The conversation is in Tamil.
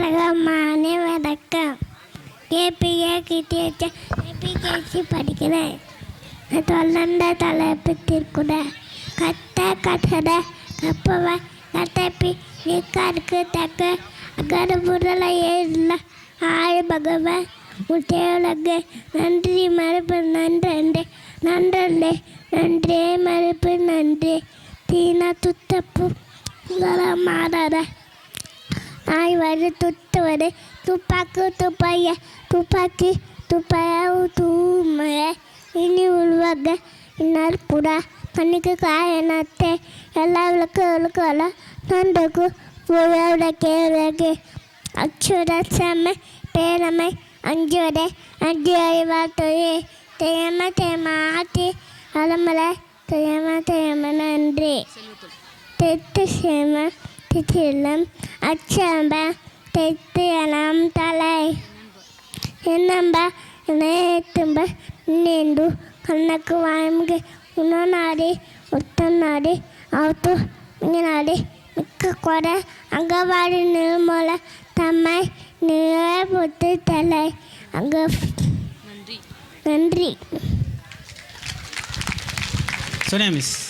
அழகமான வணக்கம். கேபிகேசி படிக்கிறேன். தொல்லண்ட தலைப்பத்திற்குட கத்த கட்டட கப்பவ கட்டப்பி நிற்காருக்கு தக்க அகரபுரல ஏறில ஆழ் பகவன் முட்டையுலகு நன்றி மறுப்பு நன்றே நன்றே நன்றே மறுப்பு நன்றி தீனா துத்தப்பு மாறாத நாய் வரு துத்து வரு துப்பாக்கு துப்பாய துப்பாக்கி துப்பாய தூமய இனி உருவாக இன்னால் புடா பன்னிக்கு காயனத்தை எல்லா விளக்கு நன்றுக்கு புயோட கேள்வி அச்சுட செம்மை பேரமை அஞ்சுவடை அஞ்சு அறிவாழ்த்தொழி தேம ஆட்டி அலமலை தேம நன்றி தெத்து சேம திச்சிலம் அச்சம்ப தெத்து எனம் தலை என்னம்ப நேத்தும்ப நின்று கண்ணக்கு வாய்முக உணநாடி உத்தநாடி அவத்து நாடி மிக்க கொடை அங்கவாடி நிர்மூல தம்மை நிறப்புத்து தலை அங்க நன்றி. சோனியா மிஸ்.